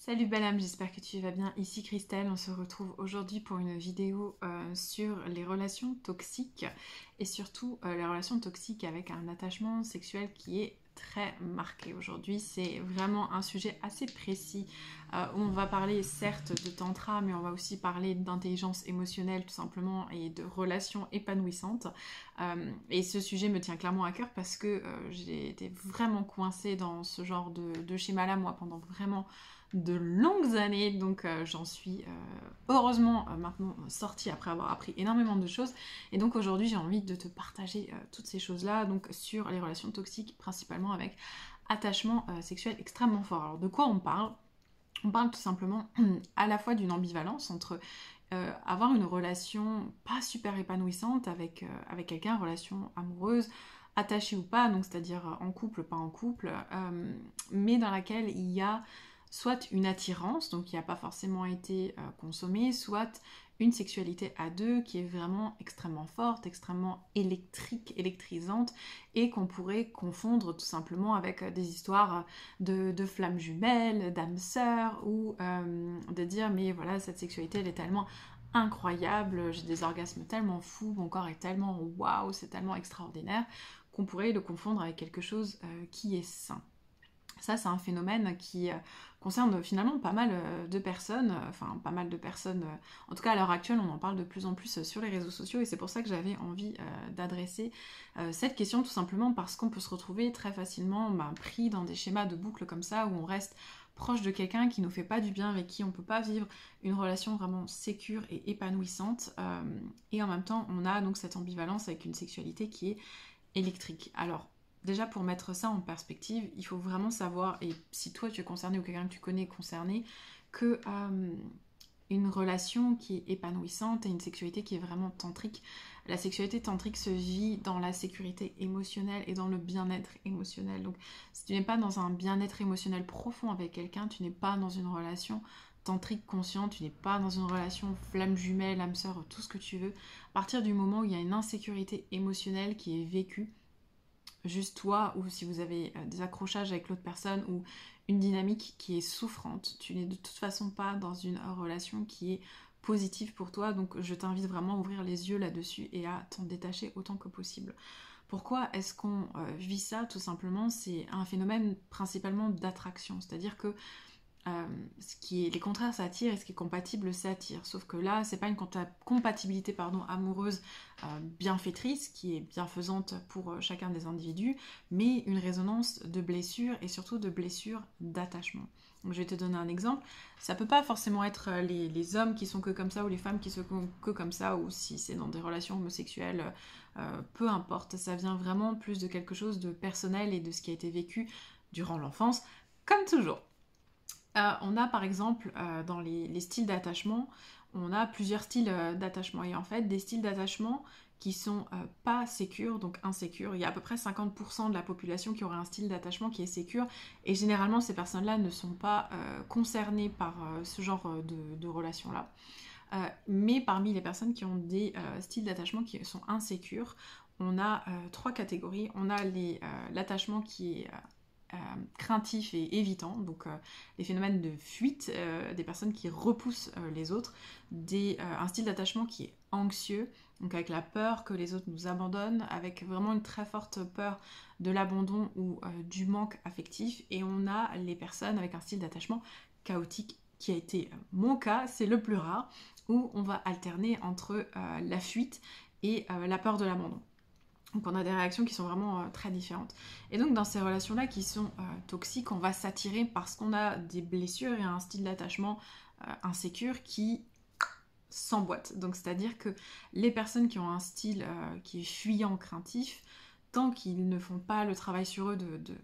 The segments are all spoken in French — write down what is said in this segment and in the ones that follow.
Salut belle âme, j'espère que tu vas bien. Ici Christelle, on se retrouve aujourd'hui pour une vidéo sur les relations toxiques et surtout les relations toxiques avec un attachement sexuel qui est très marqué aujourd'hui. C'est vraiment un sujet assez précis où on va parler certes de tantra, mais on va aussi parler d'intelligence émotionnelle tout simplement et de relations épanouissantes. Et ce sujet me tient clairement à cœur parce que j'ai été vraiment coincée dans ce genre de schéma-là moi pendant vraiment de longues années, donc j'en suis heureusement maintenant sortie après avoir appris énormément de choses. Et donc aujourd'hui j'ai envie de te partager toutes ces choses-là, donc sur les relations toxiques, principalement avec attachement sexuel extrêmement fort. Alors de quoi on parle? On parle tout simplement à la fois d'une ambivalence entre avoir une relation pas super épanouissante avec quelqu'un, relation amoureuse, attachée ou pas, donc c'est-à-dire en couple, pas en couple, mais dans laquelle il y a soit une attirance, donc qui n'a pas forcément été consommée, soit une sexualité à deux qui est vraiment extrêmement forte, extrêmement électrique, électrisante, et qu'on pourrait confondre tout simplement avec des histoires de flammes jumelles, d'âmes sœurs, ou de dire mais voilà, cette sexualité elle est tellement incroyable, j'ai des orgasmes tellement fous, mon corps est tellement waouh, c'est tellement extraordinaire, qu'on pourrait le confondre avec quelque chose qui est sain. Ça, c'est un phénomène qui concerne finalement pas mal de personnes, enfin pas mal de personnes, en tout cas à l'heure actuelle, on en parle de plus en plus sur les réseaux sociaux et c'est pour ça que j'avais envie d'adresser cette question tout simplement parce qu'on peut se retrouver très facilement pris dans des schémas de boucle comme ça où on reste proche de quelqu'un qui nous fait pas du bien, avec qui on peut pas vivre une relation vraiment sécure et épanouissante et en même temps on a donc cette ambivalence avec une sexualité qui est électrique. Alors déjà pour mettre ça en perspective, il faut vraiment savoir, et si toi tu es concerné ou quelqu'un que tu connais est concerné, que une relation qui est épanouissante et une sexualité qui est vraiment tantrique, la sexualité tantrique se vit dans la sécurité émotionnelle et dans le bien-être émotionnel. Donc si tu n'es pas dans un bien-être émotionnel profond avec quelqu'un, tu n'es pas dans une relation tantrique consciente, tu n'es pas dans une relation flamme jumelle, âme sœur, tout ce que tu veux. À partir du moment où il y a une insécurité émotionnelle qui est vécue, juste toi ou si vous avez des accrochages avec l'autre personne ou une dynamique qui est souffrante, tu n'es de toute façon pas dans une relation qui est positive pour toi, donc je t'invite vraiment à ouvrir les yeux là-dessus et à t'en détacher autant que possible. Pourquoi est-ce qu'on vit ça? Tout simplement, c'est un phénomène principalement d'attraction, c'est-à-dire que les contraires s'attirent et ce qui est compatible s'attire. Sauf que là, c'est pas une compatibilité amoureuse bienfaitrice qui est bienfaisante pour chacun des individus, mais une résonance de blessures et surtout de blessures d'attachement. Donc, je vais te donner un exemple. Ça peut pas forcément être les hommes qui sont que comme ça ou les femmes qui sont que comme ça ou si c'est dans des relations homosexuelles, peu importe. Ça vient vraiment plus de quelque chose de personnel et de ce qui a été vécu durant l'enfance, comme toujours. On a par exemple dans les styles d'attachement, on a plusieurs styles d'attachement. Et en fait, des styles d'attachement qui sont pas sécures, donc insécures. Il y a à peu près 50% de la population qui aurait un style d'attachement qui est sécure. Et généralement, ces personnes-là ne sont pas concernées par ce genre de relations-là. Mais parmi les personnes qui ont des styles d'attachement qui sont insécures, on a trois catégories. On a l'attachement qui est craintif et évitant, donc les phénomènes de fuite, des personnes qui repoussent les autres, un style d'attachement qui est anxieux, donc avec la peur que les autres nous abandonnent, avec vraiment une très forte peur de l'abandon ou du manque affectif, et on a les personnes avec un style d'attachement chaotique, qui a été mon cas, c'est le plus rare, où on va alterner entre la fuite et la peur de l'abandon. Donc on a des réactions qui sont vraiment très différentes. Et donc dans ces relations-là qui sont toxiques, on va s'attirer parce qu'on a des blessures et un style d'attachement insécure qui s'emboîte. Donc c'est-à-dire que les personnes qui ont un style qui est fuyant, craintif, tant qu'ils ne font pas le travail sur eux de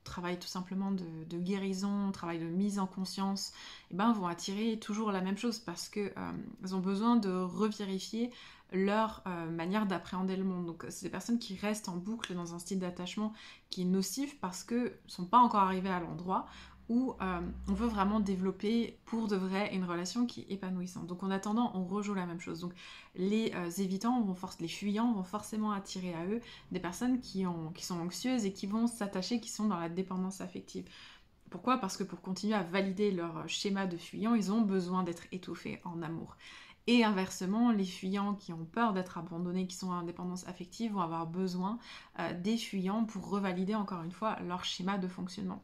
travail tout simplement de guérison, travail de mise en conscience, et vont attirer toujours la même chose parce que ils ont besoin de revérifier leur manière d'appréhender le monde. Donc c'est des personnes qui restent en boucle dans un style d'attachement qui est nocif parce que ne sont pas encore arrivés à l'endroit où on veut vraiment développer pour de vrai une relation qui est épanouissante. Donc en attendant, on rejoue la même chose. Donc les évitants, les fuyants vont forcément attirer à eux des personnes qui sont anxieuses et qui vont s'attacher, qui sont dans la dépendance affective. Pourquoi? Parce que pour continuer à valider leur schéma de fuyant, ils ont besoin d'être étouffés en amour. Et inversement, les fuyants qui ont peur d'être abandonnés, qui sont en dépendance affective, vont avoir besoin des fuyants pour revalider encore une fois leur schéma de fonctionnement.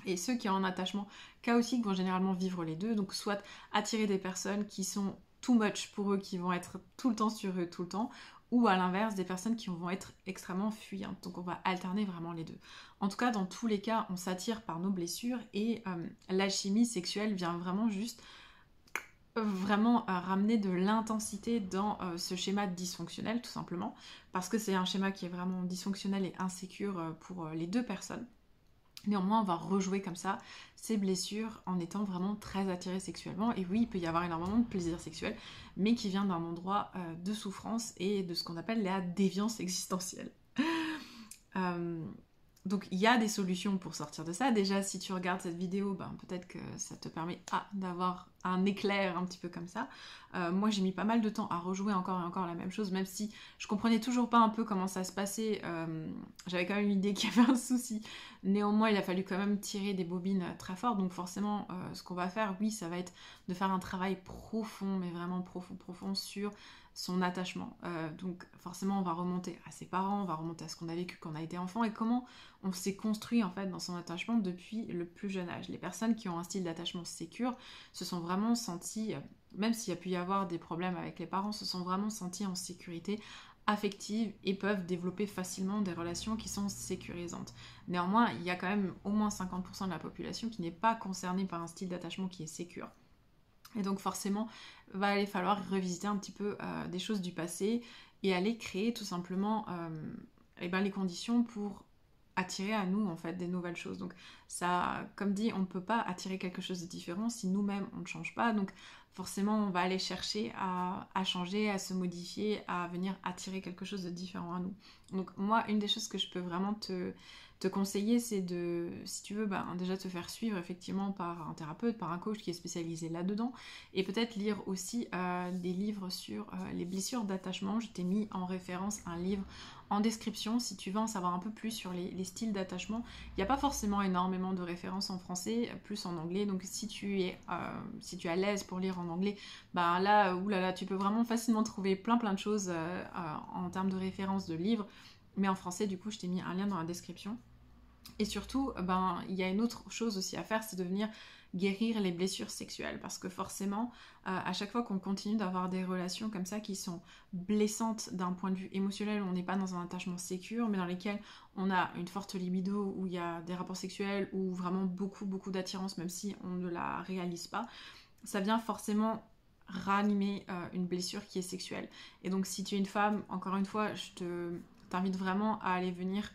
Et ceux qui ont un attachement chaotique vont généralement vivre les deux, donc soit attirer des personnes qui sont too much pour eux, qui vont être tout le temps sur eux, tout le temps, ou à l'inverse, des personnes qui vont être extrêmement fuyantes. Donc on va alterner vraiment les deux. En tout cas, dans tous les cas, on s'attire par nos blessures et l'alchimie sexuelle vient vraiment juste vraiment ramener de l'intensité dans ce schéma dysfonctionnel, tout simplement, parce que c'est un schéma qui est vraiment dysfonctionnel et insécure pour les deux personnes. Néanmoins, on va rejouer comme ça ces blessures en étant vraiment très attiré sexuellement. Et oui, il peut y avoir énormément de plaisir sexuel, mais qui vient d'un endroit de souffrance et de ce qu'on appelle la déviance existentielle. Donc il y a des solutions pour sortir de ça. Déjà, si tu regardes cette vidéo, peut-être que ça te permet d'avoir un éclair un petit peu comme ça. Moi, j'ai mis pas mal de temps à rejouer encore et encore la même chose, même si je comprenais toujours pas un peu comment ça se passait. J'avais quand même une idée qu'il y avait un souci. Néanmoins, il a fallu quand même tirer des bobines très fortes. Donc forcément, ce qu'on va faire, oui, ça va être de faire un travail profond, mais vraiment profond sur son attachement. Donc forcément, on va remonter à ses parents, on va remonter à ce qu'on a vécu quand on a été enfant et comment on s'est construit en fait dans son attachement depuis le plus jeune âge. Les personnes qui ont un style d'attachement sécure se sont vraiment senties, même s'il y a pu y avoir des problèmes avec les parents, se sont vraiment senties en sécurité affective et peuvent développer facilement des relations qui sont sécurisantes. Néanmoins, il y a quand même au moins 50% de la population qui n'est pas concernée par un style d'attachement qui est sécure. Et donc forcément, va aller falloir revisiter un petit peu des choses du passé et aller créer tout simplement les conditions pour attirer à nous en fait des nouvelles choses. Donc ça, comme dit, on ne peut pas attirer quelque chose de différent si nous-mêmes on ne change pas. Donc forcément, on va aller chercher à changer, à se modifier, à venir attirer quelque chose de différent à nous. Donc moi, une des choses que je peux vraiment te conseiller, c'est de, si tu veux, déjà te faire suivre effectivement par un thérapeute, par un coach qui est spécialisé là-dedans, et peut-être lire aussi des livres sur les blessures d'attachement. Je t'ai mis en référence un livre en description si tu veux en savoir un peu plus sur les styles d'attachement. Il n'y a pas forcément énormément de références en français, plus en anglais, donc si tu es à l'aise pour lire en anglais, là, oulala, tu peux vraiment facilement trouver plein de choses en termes de références de livres, mais en français, du coup, je t'ai mis un lien dans la description. Et surtout, il y a une autre chose aussi à faire, c'est de venir guérir les blessures sexuelles. Parce que forcément, à chaque fois qu'on continue d'avoir des relations comme ça qui sont blessantes d'un point de vue émotionnel, où on n'est pas dans un attachement sécure, mais dans lesquels on a une forte libido, où il y a des rapports sexuels, ou vraiment beaucoup d'attirance, même si on ne la réalise pas, ça vient forcément ranimer une blessure qui est sexuelle. Et donc si tu es une femme, encore une fois, je t'invite vraiment à aller venir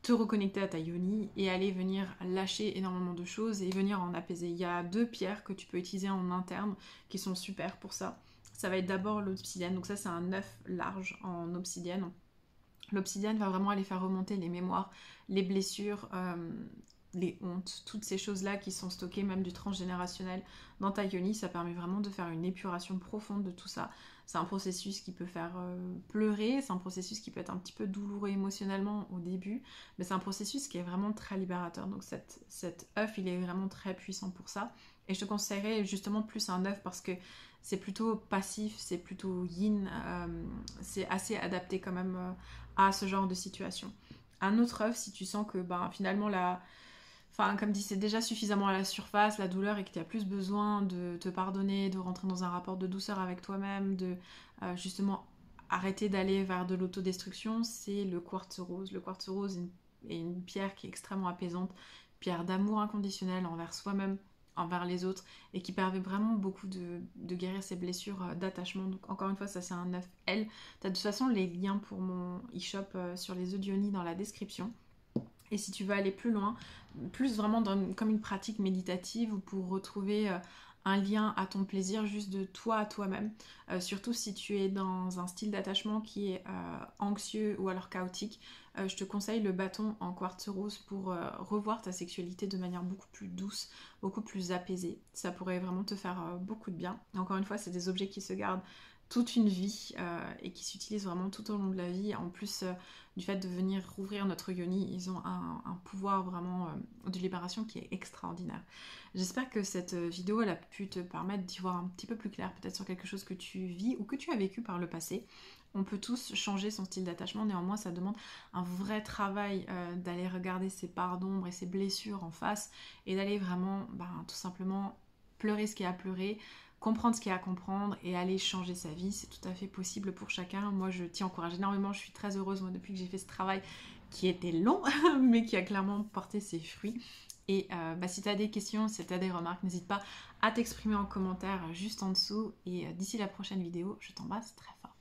te reconnecter à ta yoni et aller venir lâcher énormément de choses et venir en apaiser. Il y a 2 pierres que tu peux utiliser en interne qui sont super pour ça. Ça va être d'abord l'obsidienne, donc ça c'est un œuf large en obsidienne. L'obsidienne va vraiment aller faire remonter les mémoires, les blessures, les hontes, toutes ces choses-là qui sont stockées même du transgénérationnel dans ta yoni. Ça permet vraiment de faire une épuration profonde de tout ça. C'est un processus qui peut faire pleurer, c'est un processus qui peut être un petit peu douloureux émotionnellement au début, mais c'est un processus qui est vraiment très libérateur. Donc cet œuf, il est vraiment très puissant pour ça. Et je te conseillerais justement plus un œuf parce que c'est plutôt passif, c'est plutôt yin, c'est assez adapté quand même à ce genre de situation. Un autre œuf, si tu sens que finalement comme dit, c'est déjà suffisamment à la surface, la douleur, et que tu as plus besoin de te pardonner, de rentrer dans un rapport de douceur avec toi-même, de justement arrêter d'aller vers de l'autodestruction, c'est le quartz rose. Le quartz rose est une pierre qui est extrêmement apaisante, pierre d'amour inconditionnel envers soi-même, envers les autres, et qui permet vraiment beaucoup de guérir ces blessures d'attachement. Donc encore une fois, ça c'est un 9L. Tu as de toute façon les liens pour mon e-shop sur les œufs d'Ioni dans la description. Et si tu veux aller plus loin, plus vraiment comme une pratique méditative ou pour retrouver un lien à ton plaisir juste de toi à toi-même, surtout si tu es dans un style d'attachement qui est anxieux ou alors chaotique, je te conseille le bâton en quartz rose pour revoir ta sexualité de manière beaucoup plus douce, beaucoup plus apaisée. Ça pourrait vraiment te faire beaucoup de bien. Encore une fois, c'est des objets qui se gardent toute une vie et qui s'utilisent vraiment tout au long de la vie. En plus du fait de venir rouvrir notre yoni, ils ont un pouvoir vraiment de libération qui est extraordinaire. J'espère que cette vidéo elle a pu te permettre d'y voir un petit peu plus clair, peut-être sur quelque chose que tu vis ou que tu as vécu par le passé. On peut tous changer son style d'attachement, néanmoins ça demande un vrai travail d'aller regarder ses parts d'ombre et ses blessures en face et d'aller vraiment tout simplement pleurer ce qu'il y a à pleurer, comprendre ce qu'il y a à comprendre et aller changer sa vie. C'est tout à fait possible pour chacun. Moi je t'y encourage énormément, je suis très heureuse moi depuis que j'ai fait ce travail qui était long mais qui a clairement porté ses fruits. Et si tu as des questions, si tu as des remarques, n'hésite pas à t'exprimer en commentaire juste en dessous. Et d'ici la prochaine vidéo, je t'embrasse très fort.